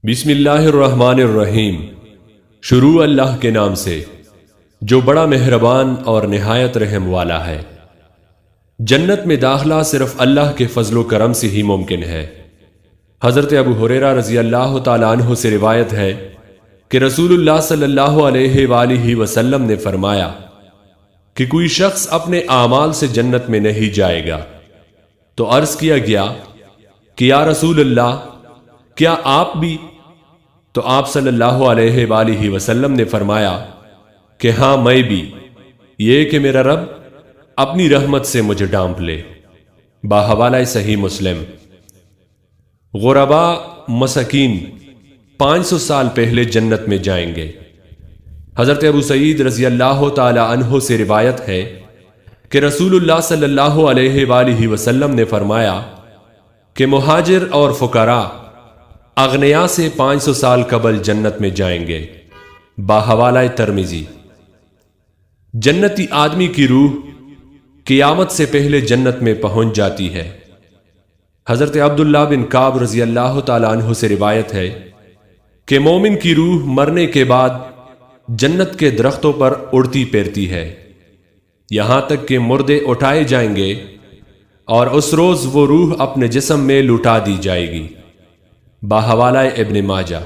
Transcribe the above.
بسم اللہ الرحمن الرحیم۔ شروع اللہ کے نام سے جو بڑا مہربان اور نہایت رحم والا ہے۔ جنت میں داخلہ صرف اللہ کے فضل و کرم سے ہی ممکن ہے۔ حضرت ابو ہریرہ رضی اللہ تعالیٰ عنہ سے روایت ہے کہ رسول اللہ صلی اللہ علیہ وآلہ وسلم نے فرمایا کہ کوئی شخص اپنے اعمال سے جنت میں نہیں جائے گا۔ تو عرض کیا گیا کہ یا رسول اللہ، کیا آپ بھی؟ تو آپ صلی اللہ علیہ وآلہ وسلم نے فرمایا کہ ہاں میں بھی، یہ کہ میرا رب اپنی رحمت سے مجھے ڈانپ لے۔ باحوالہ صحیح مسلم۔ غرباء مساکین 500 سال پہلے جنت میں جائیں گے۔ حضرت ابو سعید رضی اللہ تعالی عنہ سے روایت ہے کہ رسول اللہ صلی اللہ علیہ وآلہ وسلم نے فرمایا کہ مہاجر اور فقراء اغنیاء سے 500 سال قبل جنت میں جائیں گے۔ باحوالہ ترمذی۔ جنتی آدمی کی روح قیامت سے پہلے جنت میں پہنچ جاتی ہے۔ حضرت عبداللہ بن کعب رضی اللہ تعالیٰ عنہ سے روایت ہے کہ مومن کی روح مرنے کے بعد جنت کے درختوں پر اڑتی پھرتی ہے، یہاں تک کہ مردے اٹھائے جائیں گے اور اس روز وہ روح اپنے جسم میں لٹا دی جائے گی۔ باحوالہ ابن ماجہ۔